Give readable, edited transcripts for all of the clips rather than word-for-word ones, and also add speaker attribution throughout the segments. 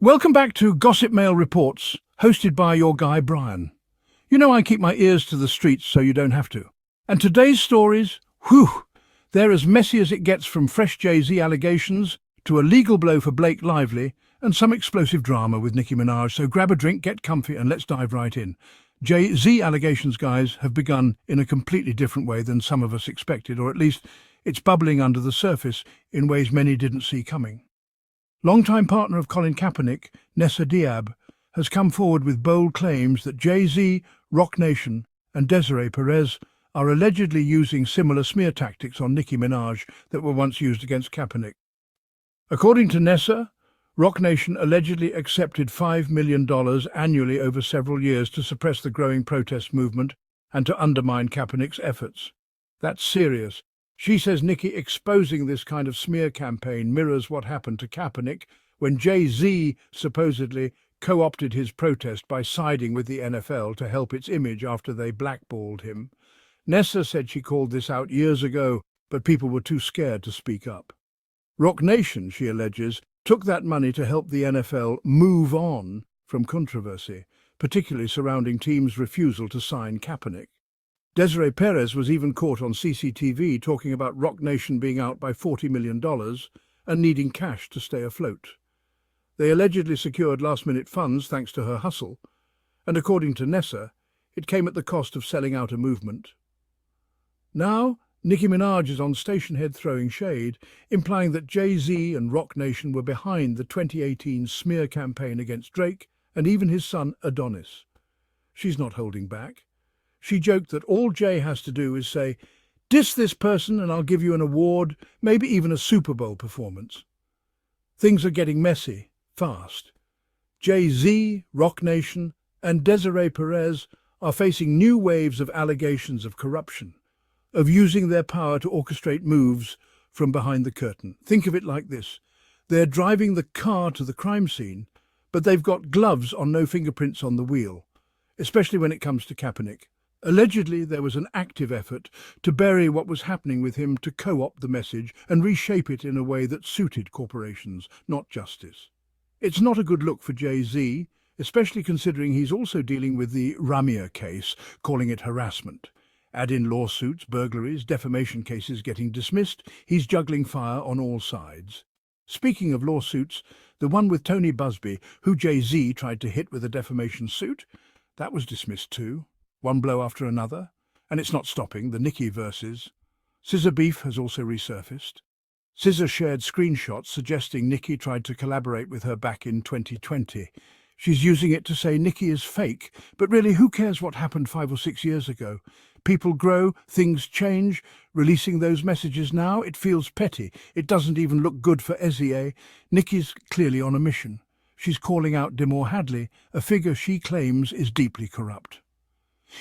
Speaker 1: Welcome back to Gossip Mail Reports, hosted by your guy Brian. You know I keep my ears to the streets so you don't have to. And today's stories, whew, they're as messy as it gets, from fresh Jay-Z allegations to a legal blow for Blake Lively and some explosive drama with Nicki Minaj. So grab a drink, get comfy and let's dive right in. Jay-Z allegations, guys, have begun in a completely different way than some of us expected, or at least it's bubbling under the surface in ways many didn't see coming. Longtime partner of Colin Kaepernick, Nessa Diab, has come forward with bold claims that Jay-Z, Roc Nation and Desiree Perez are allegedly using similar smear tactics on Nicki Minaj that were once used against Kaepernick. According to Nessa, Roc Nation allegedly accepted $5 million annually over several years to suppress the growing protest movement and to undermine Kaepernick's efforts. That's serious. She says Nicki exposing this kind of smear campaign mirrors what happened to Kaepernick when Jay-Z supposedly co-opted his protest by siding with the NFL to help its image after they blackballed him. Nessa said she called this out years ago, but people were too scared to speak up. Roc Nation, she alleges, took that money to help the NFL move on from controversy, particularly surrounding teams' refusal to sign Kaepernick. Desiree Perez was even caught on CCTV talking about Roc Nation being out by $40 million and needing cash to stay afloat. They allegedly secured last-minute funds thanks to her hustle, and according to Nessa, it came at the cost of selling out a movement. Now, Nicki Minaj is on Stationhead throwing shade, implying that Jay-Z and Roc Nation were behind the 2018 smear campaign against Drake and even his son Adonis. She's not holding back. She joked that all Jay has to do is say, "Diss this person and I'll give you an award, maybe even a Super Bowl performance." Things are getting messy, fast. Jay-Z, Roc Nation and Desiree Perez are facing new waves of allegations of corruption, of using their power to orchestrate moves from behind the curtain. Think of it like this. They're driving the car to the crime scene, but they've got gloves on, no fingerprints on the wheel, especially when it comes to Kaepernick. Allegedly, there was an active effort to bury what was happening with him, to co-opt the message and reshape it in a way that suited corporations, not justice. It's not a good look for Jay-Z, especially considering he's also dealing with the Ramia case, calling it harassment. Add in lawsuits, burglaries, defamation cases getting dismissed, he's juggling fire on all sides. Speaking of lawsuits, the one with Tony Busby, who Jay-Z tried to hit with a defamation suit, that was dismissed too. One blow after another, and it's not stopping. The Nicki verses. Scissor beef has also resurfaced. Scissor shared screenshots suggesting Nicki tried to collaborate with her back in 2020. She's using it to say Nicki is fake, but really who cares what happened 5 or 6 years ago? People grow, things change. Releasing those messages now, it feels petty. It doesn't even look good for SEA. Nicki's clearly on a mission. She's calling out Demore Hadley, a figure she claims is deeply corrupt.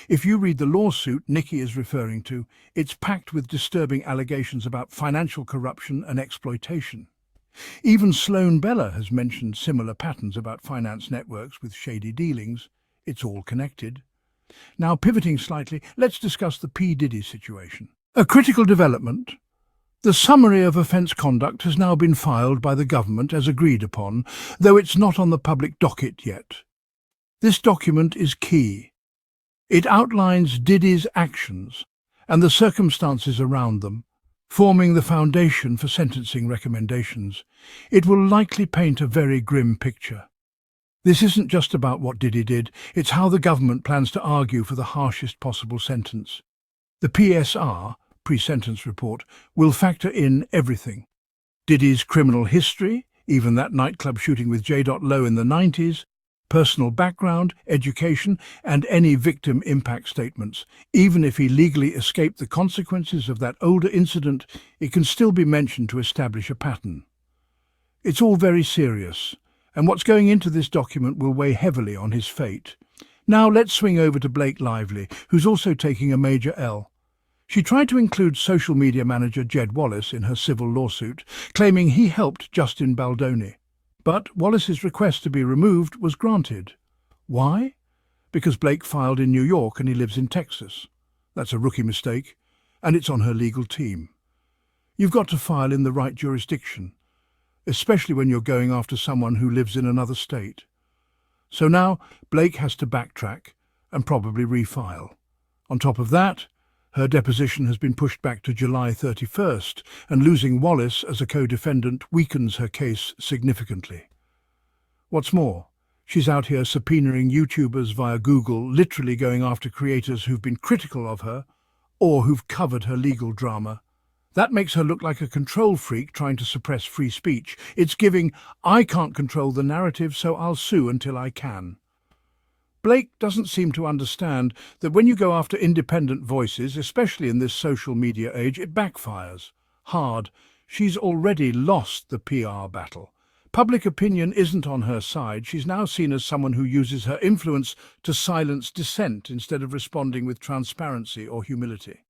Speaker 1: If you read the lawsuit Nicki is referring to, it's packed with disturbing allegations about financial corruption and exploitation. Even Sloan Bella has mentioned similar patterns about finance networks with shady dealings. It's all connected. Now, pivoting slightly, let's discuss the P. Diddy situation. A critical development. The summary of offence conduct has now been filed by the government as agreed upon, though it's not on the public docket yet. This document is key. It outlines Diddy's actions and the circumstances around them, forming the foundation for sentencing recommendations. It will likely paint a very grim picture. This isn't just about what Diddy did, it's how the government plans to argue for the harshest possible sentence. The PSR, pre-sentence report, will factor in everything. Diddy's criminal history, even that nightclub shooting with J. Lo in the 90s, personal background, education, and any victim impact statements. Even if he legally escaped the consequences of that older incident, it can still be mentioned to establish a pattern. It's all very serious, and what's going into this document will weigh heavily on his fate. Now let's swing over to Blake Lively, who's also taking a major L. She tried to include social media manager Jed Wallace in her civil lawsuit, claiming he helped Justin Baldoni. But Wallace's request to be removed was granted. Why? Because Blake filed in New York and he lives in Texas. That's a rookie mistake, and it's on her legal team. You've got to file in the right jurisdiction. especially when you're going after someone who lives in another state. So now Blake has to backtrack and probably refile. On top of that, her deposition has been pushed back to July 31st, and losing Wallace as a co-defendant weakens her case significantly. What's more, she's out here subpoenaing YouTubers via Google, literally going after creators who've been critical of her or who've covered her legal drama. That makes her look like a control freak trying to suppress free speech. It's giving, I can't control the narrative, so I'll sue until I can. Blake doesn't seem to understand that when you go after independent voices, especially in this social media age, it backfires. Hard. She's already lost the PR battle. Public opinion isn't on her side. She's now seen as someone who uses her influence to silence dissent instead of responding with transparency or humility.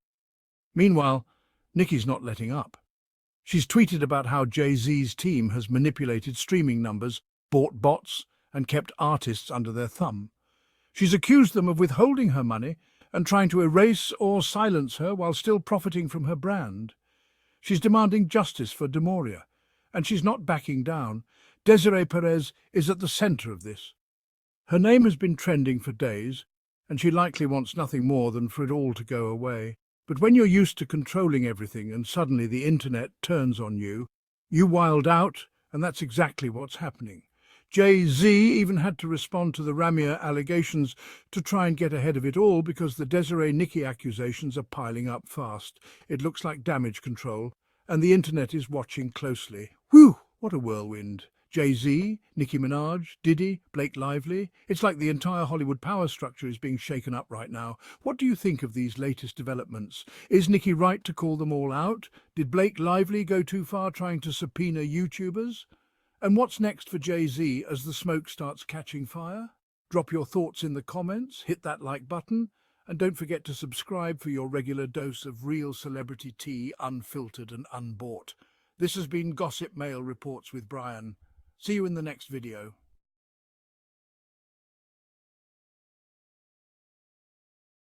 Speaker 1: Meanwhile, Nicki's not letting up. She's tweeted about how Jay-Z's team has manipulated streaming numbers, bought bots, and kept artists under their thumb. She's accused them of withholding her money and trying to erase or silence her while still profiting from her brand. She's demanding justice for Demoria, and she's not backing down. Desiree Perez is at the centre of this. Her name has been trending for days, and she likely wants nothing more than for it all to go away. But when you're used to controlling everything and suddenly the internet turns on you, you wild out, and that's exactly what's happening. Jay-Z even had to respond to the Ramia allegations to try and get ahead of it all because the Desiree-Nicki accusations are piling up fast. It looks like damage control, and the internet is watching closely. Whew, what a whirlwind. Jay-Z, Nicki Minaj, Diddy, Blake Lively. It's like the entire Hollywood power structure is being shaken up right now. What do you think of these latest developments? Is Nicki right to call them all out? Did Blake Lively go too far trying to subpoena YouTubers? And what's next for Jay-Z as the smoke starts catching fire? Drop your thoughts in the comments, hit that like button, and don't forget to subscribe for your regular dose of real celebrity tea, unfiltered and unbought. This has been Gossip Mail Reports with Brian. See you in the next video.